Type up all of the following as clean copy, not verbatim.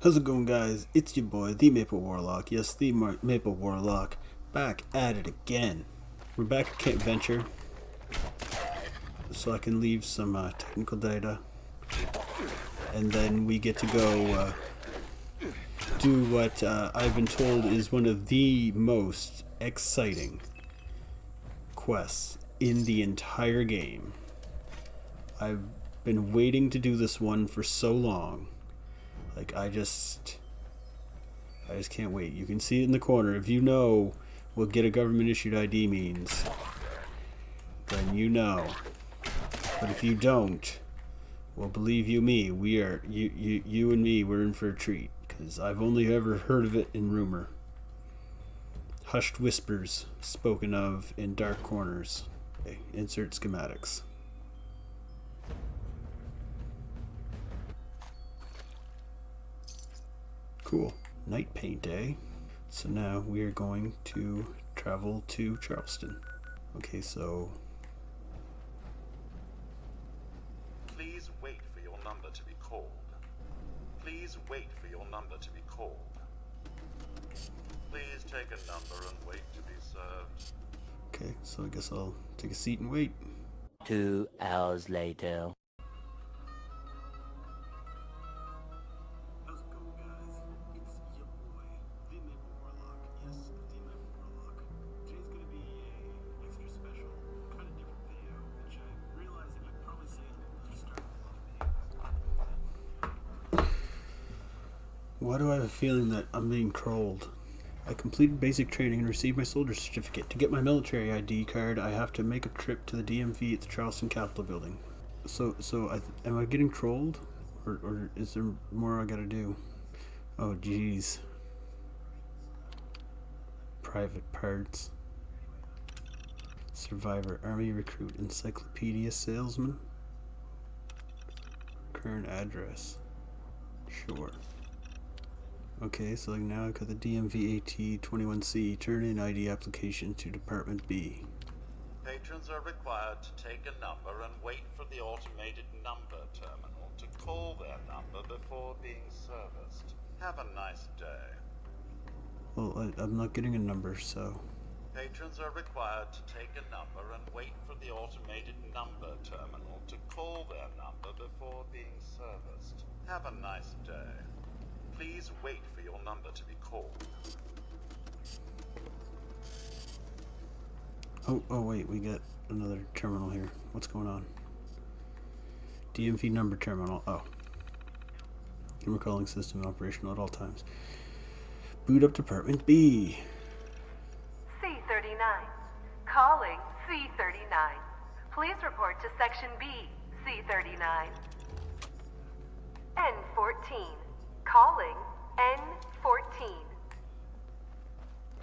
How's it going, guys? It's your boy, the Maple Warlock. Yes, the Maple Warlock. Back at it again. We're back at Camp Venture. So I can leave some technical data. And then we get to go do what I've been told is one of the most exciting quests in the entire game. I've been waiting to do this one for so long. Like, I just can't wait. You can see it in the corner. If you know what get a government issued ID means, then you know. But if you don't, well, believe you me, we are you and me, we're in for a treat, because I've only ever heard of it in rumor. Hushed whispers spoken of in dark corners. Okay, insert schematics. Cool. Night paint, eh? So now we are going to travel to Charleston. Okay, so... Please wait for your number to be called. Please wait for your number to be called. Please take a number and wait to be served. Okay, so I guess I'll take a seat and wait. 2 hours later. Why do I have a feeling that I'm being trolled? I completed basic training and received my soldier certificate. To get my military ID card, I have to make a trip to the D.M.V at the Charleston Capitol building. Am I getting trolled? Or is there more I gotta do? Oh, jeez. Private parts. Survivor, Army recruit, encyclopedia salesman. Current address. Sure. Okay, so like now I've got the D.M.V AT21C turn-in ID application to Department B. Patrons are required to take a number and wait for the automated number terminal to call their number before being serviced. Have a nice day. Well, I'm not getting a number, so... Patrons are required to take a number and wait for the automated number terminal to call their number before being serviced. Have a nice day. Please wait for your number to be called. Oh wait, we got another terminal here. What's going on? D.M.V number terminal. Oh. Number calling system operational at all times. Boot up Department B. C-39. Calling C-39. Please report to Section B, C-39. N-14. Calling N-14.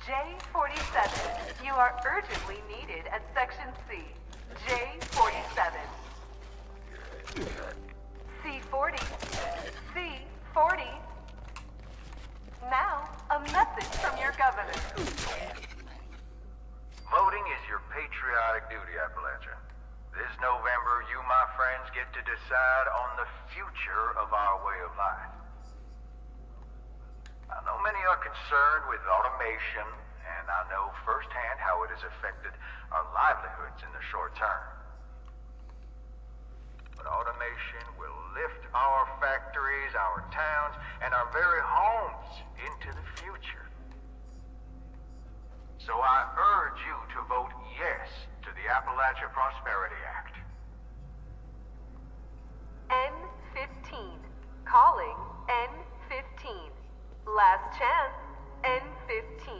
J-47. You are urgently needed at Section C. J-47. C-40. C-40. Now, a message from your governor. Voting is your patriotic duty, Appalachia. This November, you, my friends, get to decide on the future of our way of life. I know many are concerned with automation, and I know firsthand how it has affected our livelihoods in the short term. But automation will lift our factories, our towns, and our very homes into the future. So I urge you to vote yes to the Appalachia Prosperity Act. N-15. Calling N-15. Last chance, N-15.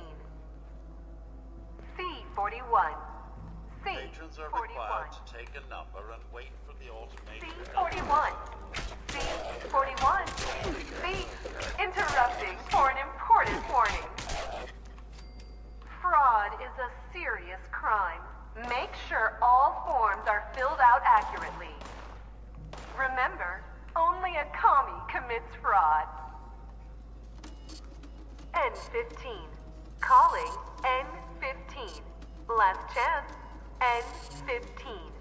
C-41. Patrons are required to take a number and wait for the automated C-41. C-41. C. Interrupting for an important warning. Fraud is a serious crime. Make sure all forms are filled out accurately. Remember, only a commie commits fraud. N-15. Calling N-15. Last chance, N-15.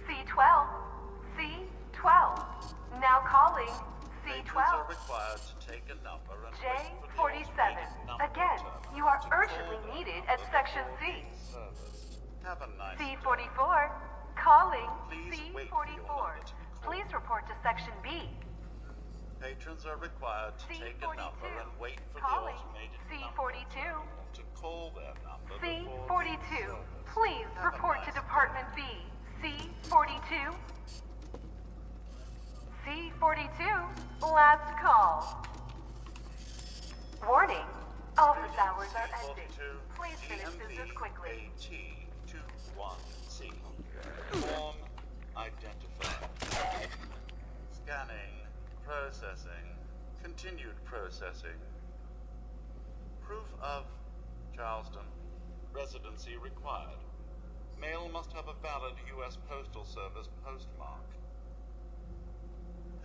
C-12. C-12. Now calling C-12. required to take a number and wait for the J47. automated number Again, terminal you are to call urgently their needed number at Section before C. being serviced. Have a nice day. C44. Calling Please wait for your C44. number to be called. Please report to Section B. Patrons are required to take a number C42. and wait for Calling the automated C42. number to call their number before being C42. serviced. Please Have a report to nice Department B. C42. C42. Last call. Warning. Office hours are ending. Please finish business quickly. D.M.V. 21C. Form identified. Scanning. Processing. Continued processing. Proof of Charleston. Residency required. Mail must have a valid U.S. Postal Service postmark.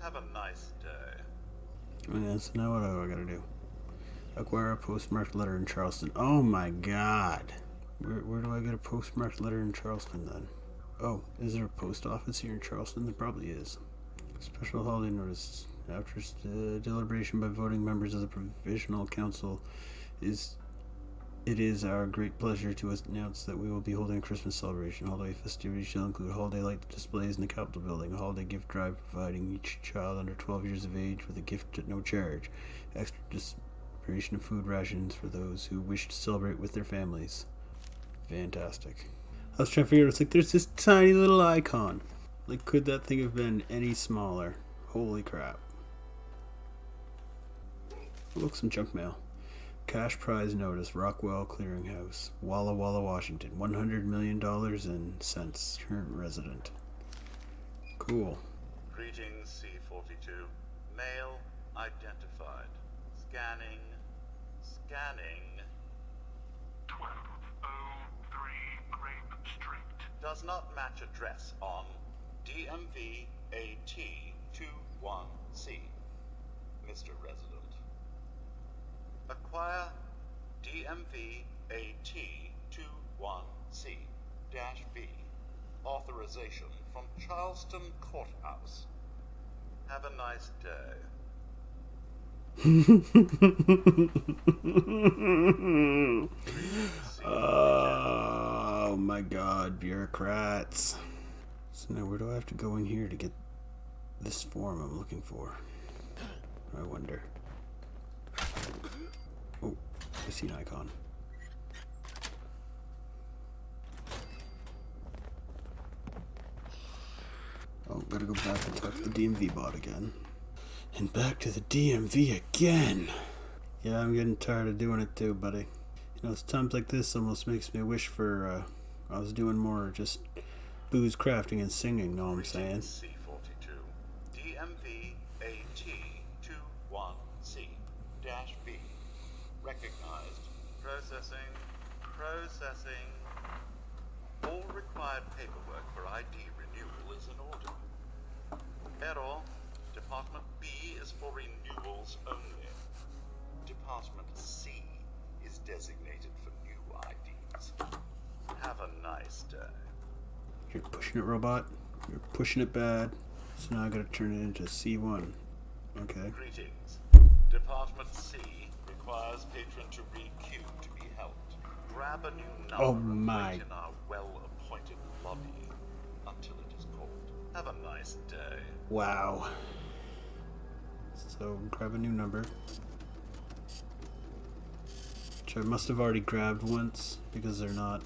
Have a nice day. Yeah, so now what do I gotta do? Acquire a postmarked letter in Charleston. Oh my god. Where do I get a postmarked letter in Charleston then? Oh, is there a post office here in Charleston? There probably is. Special holiday notice. After deliberation by voting members of the Provisional Council, it is our great pleasure to announce that we will be holding a Christmas celebration. Holiday festivities shall include holiday light displays in the Capitol building, a holiday gift drive providing each child under 12 years of age with a gift at no charge, extra distribution of food rations for those who wish to celebrate with their families. Fantastic. I was trying to figure out, it's like there's this tiny little icon. Like, could that thing have been any smaller? Holy crap. Look, some junk mail. Cash prize notice, Rockwell Clearinghouse, Walla Walla, Washington. $100 million in cents. Current resident. Cool. Greetings, C42. Mail identified. Scanning. Scanning. 1203 Grape Street. Does not match address on D.M.V. AT21C. Mr. Resident. Acquire D.M.V. AT21C-B. Authorization from Charleston Courthouse. Have a nice day. Oh my god, bureaucrats. So now where do I have to go in here to get this form I'm looking for? I wonder. Oh, I see an icon. Oh, gotta go back and talk to the D.M.V. bot again. And back to the D.M.V. again! Yeah, I'm getting tired of doing it too, buddy. You know, it's times like this almost makes me wish for, I was doing more just booze crafting and singing, know what I'm saying? C42. D.M.V. AT21C-B. Recognized. Processing. Processing. All required paperwork for ID renewal is in order. Error. Department B is for renewals only. Department C is designated for new IDs. Have a nice day. You're pushing it, robot. You're pushing it bad. So now I gotta turn it into C1. Okay. Greetings. Department C requires patron to re-queue to be helped. Grab a new number Oh and my. wait in our well-appointed lobby until it is called. Have a nice day. Wow. So grab a new number. Which I must have already grabbed once because they're not,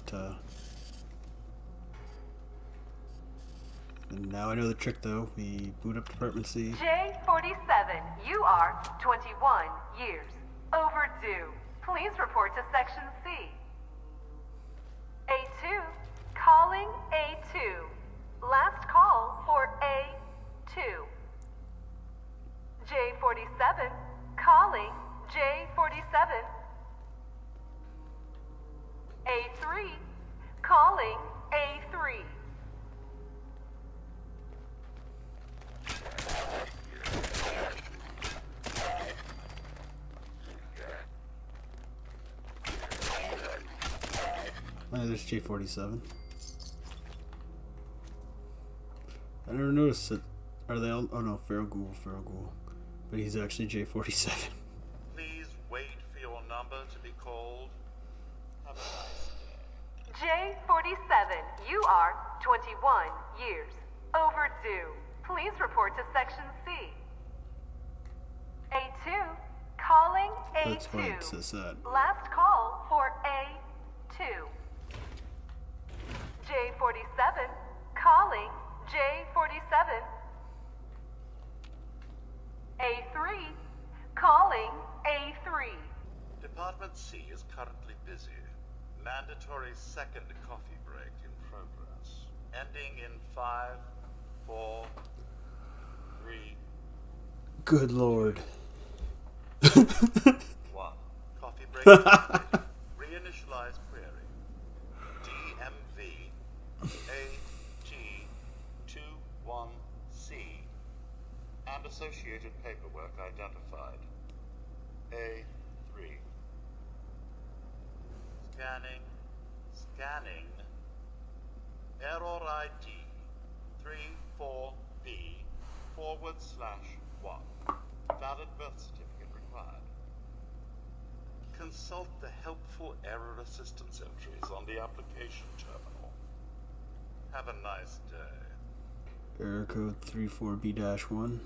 And now I know the trick though. We boot up Department C. J47, you are 21 years overdue. Please report to Section C. A2, calling A2. Last call for A2. J47, calling J47. A3, calling A3. Oh, there's J47. I never noticed that. Are they all? Oh no, Feral Ghoul. But he's actually J47. Please wait for your number to be called. Have a nice day. J47, you are 21 years overdue. Please report to Section C. A2, calling A2. That's why it says that. Last call for A2. J47, calling J47. A3, calling A3. Department C is currently busy. Mandatory second coffee break in progress. Ending in 5, 4, 3, Good lord. 1. Coffee break completed. Reinitialize query. D.M.V. AG21C and associated paperwork identified. A3. Scanning. Error ID 34B/1. Valid birth certificate required. Consult the helpful error assistance entries on the application terminal. Have a nice day. Error code 34B-1.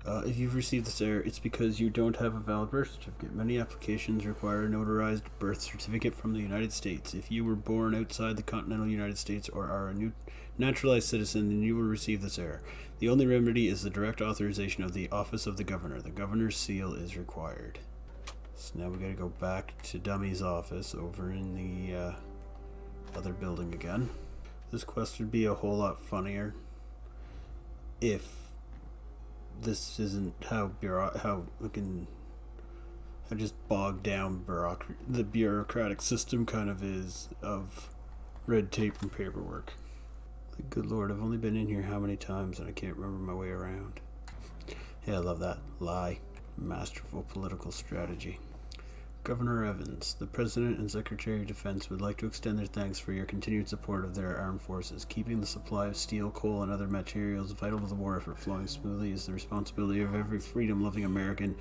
If you've received this error, it's because you don't have a valid birth certificate. Many applications require a notarized birth certificate from the United States. If you were born outside the continental United States or are a new naturalized citizen, then you will receive this error. The only remedy is the direct authorization of the Office of the Governor. The Governor's seal is required. So now we gotta go back to Dummy's office over in the other building again. This quest would be a whole lot funnier if this isn't how just bogged down the bureaucratic system kind of is of red tape and paperwork. Like, good lord, I've only been in here how many times and I can't remember my way around. Yeah, I love that. Lie. Masterful political strategy. Governor Evans, the President and Secretary of Defense would like to extend their thanks for your continued support of their armed forces. Keeping the supply of steel, coal, and other materials vital to the war effort flowing smoothly is the responsibility of every freedom-loving American,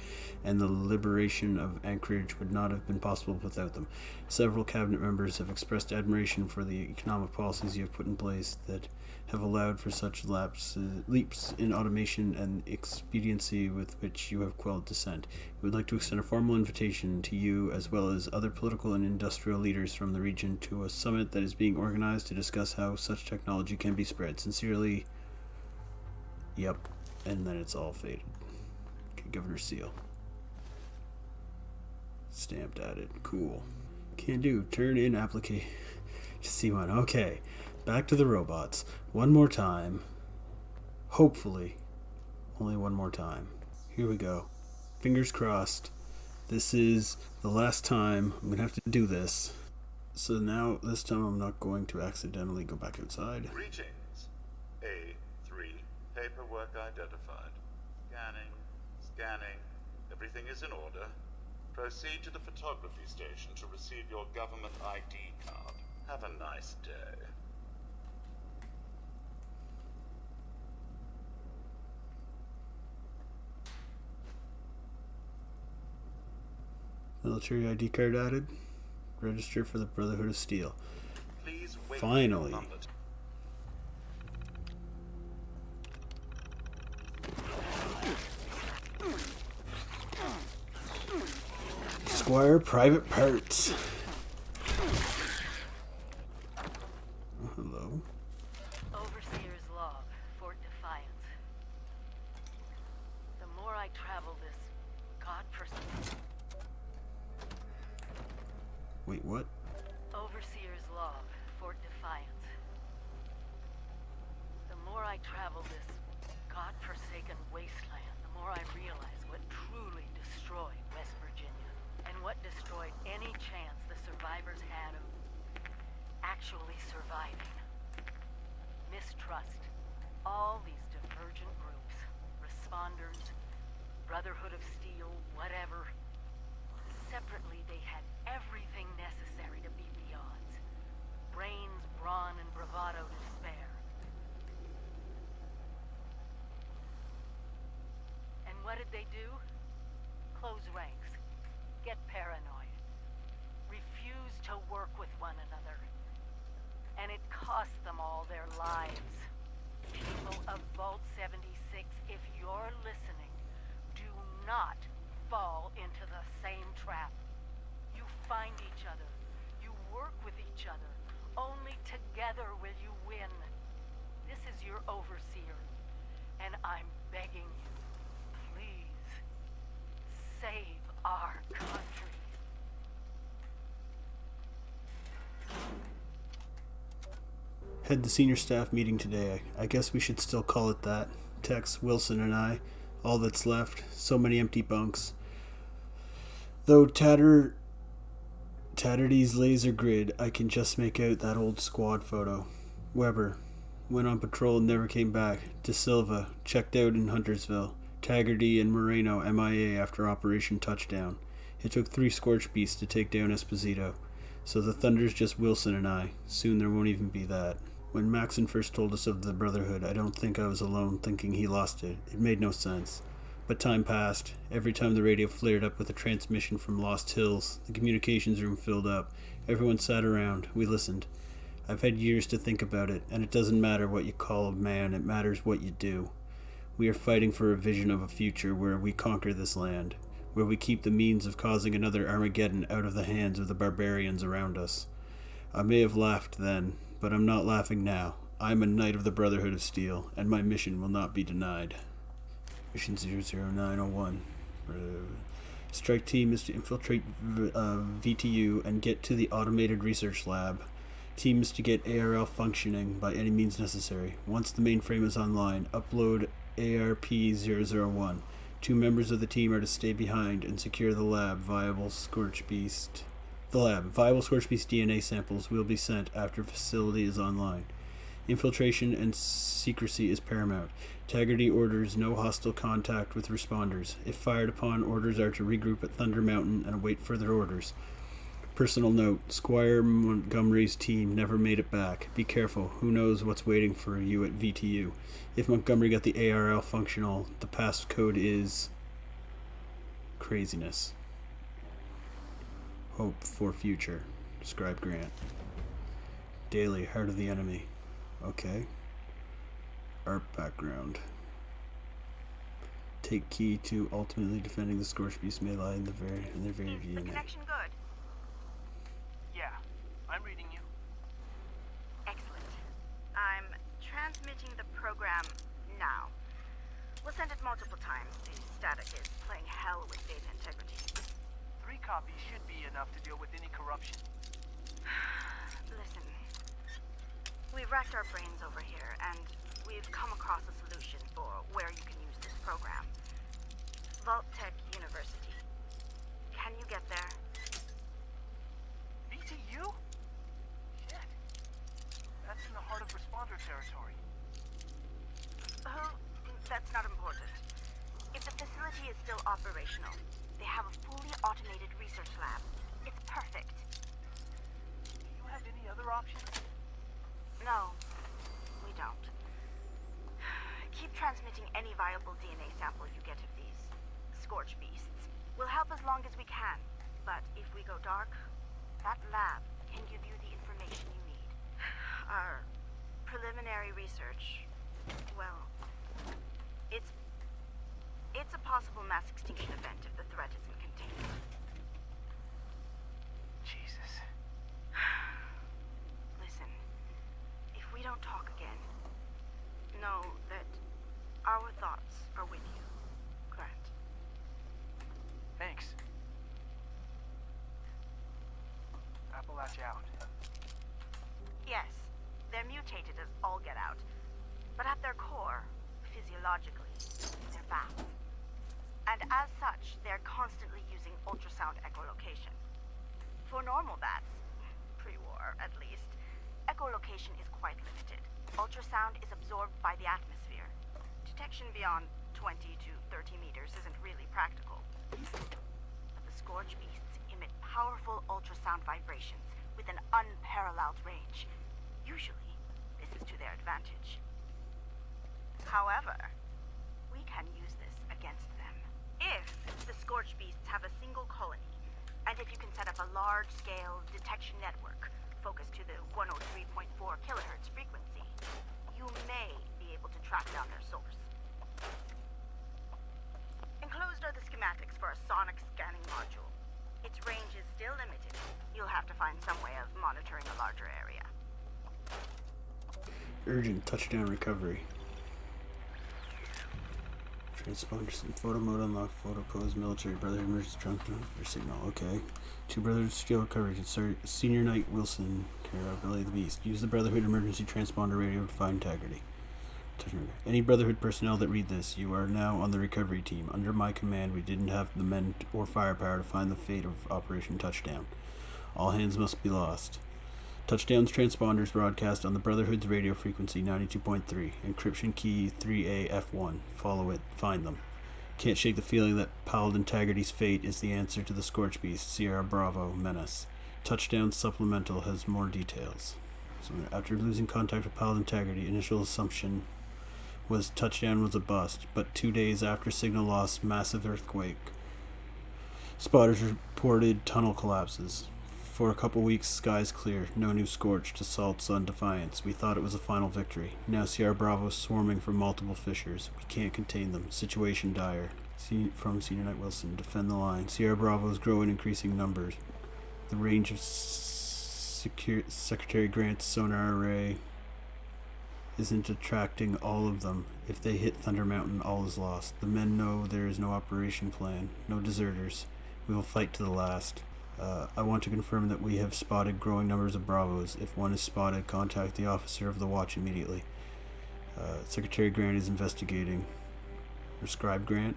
and the liberation of Anchorage would not have been possible without them. Several cabinet members have expressed admiration for the economic policies you have put in place that have allowed for such leaps in automation and expediency with which you have quelled dissent. We would like to extend a formal invitation to you, as well as other political and industrial leaders from the region, to a summit that is being organized to discuss how such technology can be spread. Sincerely, yep, and then it's all faded. Okay, Governor Seal. Stamped at it. Cool. Can do. Turn in application. Just see one. Okay. Back to the robots. One more time. Hopefully. Only one more time. Here we go. Fingers crossed. This is the last time I'm going to have to do this. So now, this time I'm not going to accidentally go back outside. Greetings. A3. Paperwork identified. Scanning. Everything is in order. Proceed to the photography station to receive your government ID card. Have a nice day. Military ID card added. Register for the Brotherhood of Steel. Please wait. Finally. Squire Private Parts. Oh, hello. Overseer's log, Fort Defiance. The more I travel this godforsaken... Wait, what? Overseer's log, Fort Defiance. The more I travel this godforsaken wasteland, the more I realize what truly destroyed West Virginia, and what destroyed any chance the survivors had of actually surviving. Mistrust. All these divergent groups, responders, Brotherhood of Steel, whatever. Separately, they had everything necessary to beat the odds. Brains, brawn, and bravado to spare. they do? Close ranks. Get paranoid. Refuse to work with one another. And it costs them all their lives. People of Vault 76, if you're listening, do not fall into the same trap. You find each other. You work with each other. Only together will you win. This is your overseer. And I'm begging you, please, save our country. Had the senior staff meeting today. I guess we should still call it that. Tex, Wilson, and I. All that's left. So many empty bunks. Though Tatterdy's laser grid, I can just make out that old squad photo. Weber went on patrol and never came back. De Silva checked out in Huntersville. Taggarty and Moreno MIA after Operation Touchdown. It took 3 Scorch Beasts to take down Esposito. So the Thunder's just Wilson and I. Soon there won't even be that. When Maxon first told us of the Brotherhood, I don't think I was alone thinking he lost it. It made no sense. But time passed. Every time the radio flared up with a transmission from Lost Hills, the communications room filled up. Everyone sat around. We listened. I've had years to think about it, and it doesn't matter what you call a man, it matters what you do. We are fighting for a vision of a future where we conquer this land, where we keep the means of causing another Armageddon out of the hands of the barbarians around us. I may have laughed then, but I'm not laughing now. I am a Knight of the Brotherhood of Steel, and my mission will not be denied. Mission 00901. Strike team is to infiltrate VTU and get to the automated research lab. Team is to get ARL functioning by any means necessary. Once the mainframe is online, upload ARP-001. 2 members of the team are to stay behind and secure the lab. Viable Scorch Beast DNA samples will be sent after facility is online. Infiltration and secrecy is paramount. Taggarty orders no hostile contact with responders. If fired upon, orders are to regroup at Thunder Mountain and await further orders. Personal note, Squire Montgomery's team never made it back. Be careful, who knows what's waiting for you at VTU. If Montgomery got the ARL functional, the passcode is craziness. Hope for future. Scribe Grant. Daily, Heart of the Enemy. Okay. Art background. Take key to ultimately defending the Scorch Beast may lie in their very Is the DNA. connection good? Yeah, I'm reading you. Excellent. I'm transmitting the program now. We'll send it multiple times. The static is playing hell with data integrity. 3 copies should be enough to deal with any corruption. Listen. We've racked our brains over here, and we've come across a solution for where you can use this program. Vault Tech University. Can you get there? BTU? Shit. That's in the heart of responder territory. Oh, that's not important. If the facility is still operational, they have a fully automated research lab. It's perfect. Do you have any other options? No, we don't. Keep transmitting any viable DNA sample you get of these Scorch Beasts. We'll help as long as we can, but if we go dark, that lab can give you the information you need. Our preliminary research, well, it's a possible mass extinction event if the threat isn't contained. Jesus. Listen, if we don't talk again, know that our thoughts are with you, Grant. Thanks. Appalachia out. Yes, they're mutated as all get out, but at their core, physiologically, they're bats. And as such, they're constantly using ultrasound echolocation. For normal bats, pre-war at least, echolocation is quite limited. Ultrasound is absorbed by the atmosphere. Detection beyond 20 to 30 meters isn't really practical. But the Scorch Beasts emit powerful ultrasound vibrations with an unparalleled range. Usually, this is to their advantage. However, we can use this against them. if the Scorch Beasts have a single colony, and if you can set up a large-scale detection network focused to the 103.4 kilohertz frequency, you may be able to track down their source. Enclosed are the schematics for a sonic scanning module. Its range is still limited. You'll have to find some way of monitoring a larger area. Urgent touchdown recovery. Transponders in photo mode unlock, photo pose, military brotherhood emergency transfer signal. Okay. Two brothers skill recovery. Senior Knight Wilson, Kara, Billy the Beast. Use the Brotherhood emergency transponder radio to find integrity. Any Brotherhood personnel that read this, you are now on the recovery team. Under my command, we didn't have the men or firepower to find the fate of Operation Touchdown. All hands must be lost. Touchdown's transponders broadcast on the Brotherhood's radio frequency 92.3. Encryption key 3AF1. Follow it. Find them. Can't shake the feeling that Paladin Taggarty's fate is the answer to the Scorch Beast. Sierra Bravo Menace. Touchdown supplemental has more details. So after losing contact with Paladin Taggarty, initial assumption was Touchdown was a bust, but 2 days after signal loss, massive earthquake. Spotters reported tunnel collapses. For a couple weeks, skies clear. No new scorched assaults on Defiance. We thought it was a final victory. Now Sierra Bravo swarming from multiple fissures. We can't contain them. Situation dire. From Senior Knight Wilson. Defend the line. Sierra Bravos grow in increasing numbers. The range of Secretary Grant's sonar array isn't attracting all of them. If they hit Thunder Mountain, all is lost. The men know there is no operation plan. No deserters. We will fight to the last. I want to confirm that we have spotted growing numbers of Bravos. If one is spotted, contact the officer of the watch immediately. Secretary Grant is investigating. Or Scribe Grant?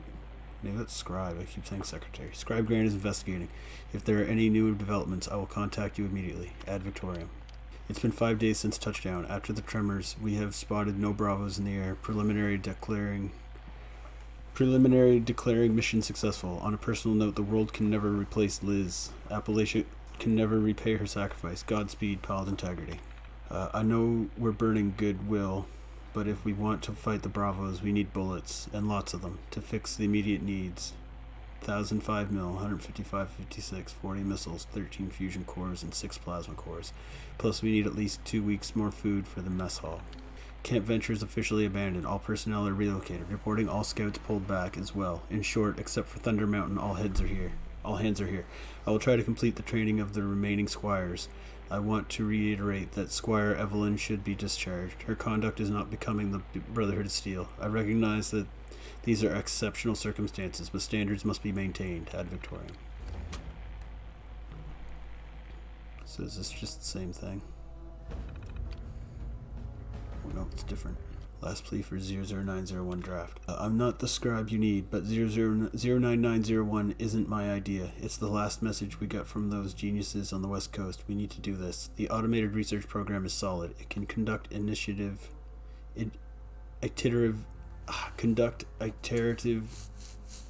Maybe that's Scribe. I keep saying Secretary. Scribe Grant is investigating. If there are any new developments, I will contact you immediately. Ad Victoriam. It's been 5 days since touchdown. After the tremors, we have spotted no Bravos in the air. Preliminary declaring mission successful. On a personal note, the world can never replace Liz. Appalachia can never repay her sacrifice. Godspeed, Paladin Taggarty. I know we're burning goodwill, but if we want to fight the Bravos, we need bullets, and lots of them, to fix the immediate needs. 1,005 mil, 155, 56, 40 missiles, 13 fusion cores, and 6 plasma cores. Plus we need at least 2 weeks more food for the mess hall. Camp Venture is officially abandoned. All personnel are relocated. Reporting all scouts pulled back as well. In short, except for Thunder Mountain, all hands are here. I will try to complete the training of the remaining squires. I want to reiterate that Squire Evelyn should be discharged. Her conduct is not becoming the Brotherhood of Steel. I recognize that these are exceptional circumstances, but standards must be maintained. Ad Victoriam. So is this just the same thing? Oh no, it's different. Last plea for 00901 draft. I'm not the scribe you need, but 09901 isn't my idea. It's the last message we got from those geniuses on the West Coast. We need to do this. The automated research program is solid. It can conduct iterative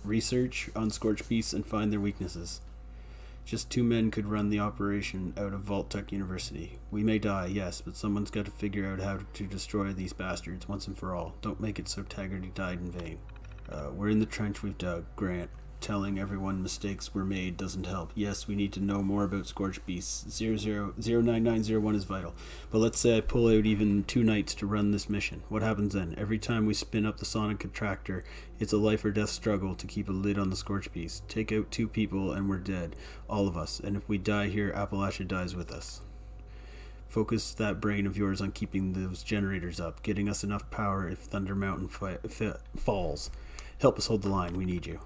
research on Scorch Beasts and find their weaknesses. Just 2 men could run the operation out of Vault-Tec University. We may die, yes, but someone's got to figure out how to destroy these bastards once and for all. Don't make it so Taggarty died in vain. We're in the trench we've dug. Grant. Telling everyone mistakes were made doesn't help. Yes, we need to know more about Scorch Beasts. 09901 is vital. But let's say I pull out even 2 nights to run this mission. What happens then? Every time we spin up the sonic attractor, it's a life or death struggle to keep a lid on the Scorch Beast. Take out 2 people and we're dead. All of us. And if we die here, Appalachia dies with us. Focus that brain of yours on keeping those generators up, getting us enough power if Thunder Mountain falls. Help us hold the line. We need you.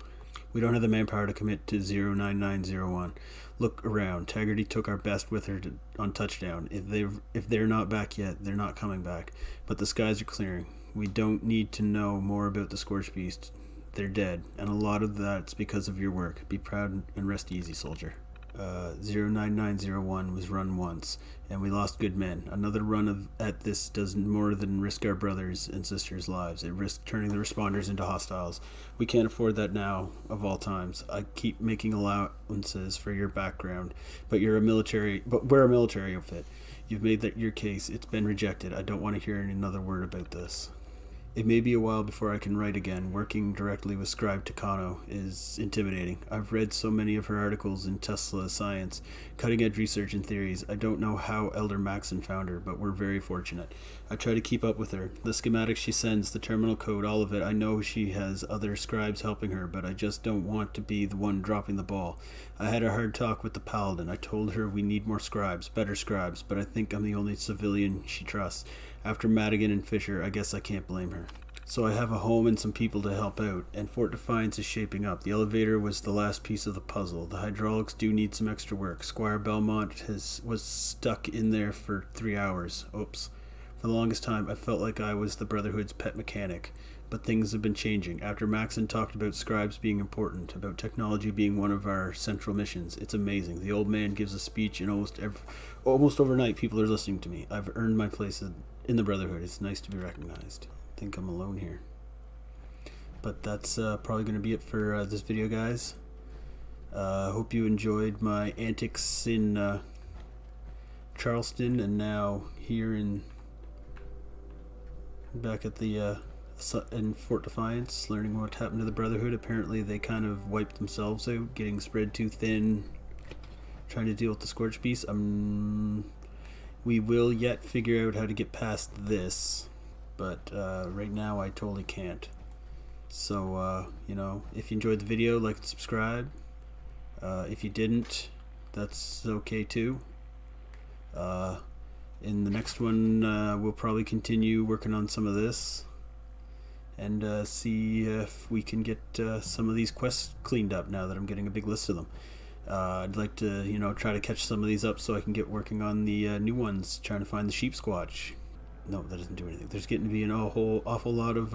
We don't have the manpower to commit to 09901. Look around. Taggarty took our best with her on touchdown. If they're not back yet, they're not coming back. But the skies are clearing. We don't need to know more about the Scorch Beast. They're dead, and a lot of that's because of your work. Be proud and rest easy, soldier. 09901 was run once, and we lost good men. Another run at this does more than risk our brothers' and sisters' lives. It risks turning the responders into hostiles. We can't afford that now, of all times. I keep making allowances for your background, but we're a military outfit. You've made that your case. It's been rejected. I don't want to hear another word about this. It may be a while before I can write again. Working directly with Scribe Takano is intimidating. I've read so many of her articles in Tesla Science, cutting-edge research and theories. I don't know how Elder Maxon found her, but we're very fortunate. I try to keep up with her. The schematics she sends, the terminal code, all of it. I know she has other scribes helping her, but I just don't want to be the one dropping the ball. I had a hard talk with the Paladin. I told her we need more scribes, better scribes, but I think I'm the only civilian she trusts. After Madigan and Fisher, I guess I can't blame her. So I have a home and some people to help out, and Fort Defiance is shaping up. The elevator was the last piece of the puzzle. The hydraulics do need some extra work. Squire Belmont was stuck in there for 3 hours. Oops. For the longest time, I felt like I was the Brotherhood's pet mechanic. But things have been changing. After Maxon talked about scribes being important, about technology being one of our central missions, it's amazing. The old man gives a speech, and almost overnight, people are listening to me. I've earned my place in the Brotherhood. It's nice to be recognized. I think I'm alone here. But that's probably going to be it for this video, guys. Hope you enjoyed my antics in Charleston, and now here back at the in Fort Defiance, learning what happened to the Brotherhood. Apparently they kind of wiped themselves out, getting spread too thin, trying to deal with the Scorch Beast. We will yet figure out how to get past this, but right now I totally can't. So you know, if you enjoyed the video, like and subscribe. If you didn't, that's okay too. In the next one, we'll probably continue working on some of this and see if we can get some of these quests cleaned up now that I'm getting a big list of them. I'd like to, you know, try to catch some of these up so I can get working on the new ones, trying to find the sheep squatch. No, that doesn't do anything. There's getting to be an awful lot of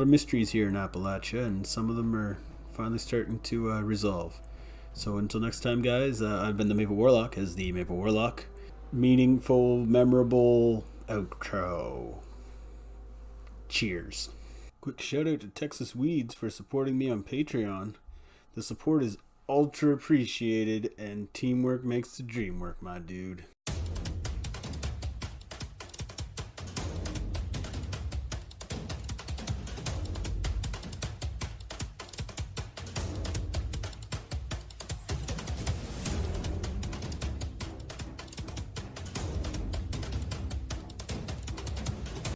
mysteries here in Appalachia, and some of them are finally starting to resolve. So until next time, guys, I've been the Maple Warlock, as the Maple Warlock. Meaningful, memorable outro. Cheers. Quick shout out to Texas Weeds for supporting me on Patreon. The support is ultra appreciated, and teamwork makes the dream work, my dude.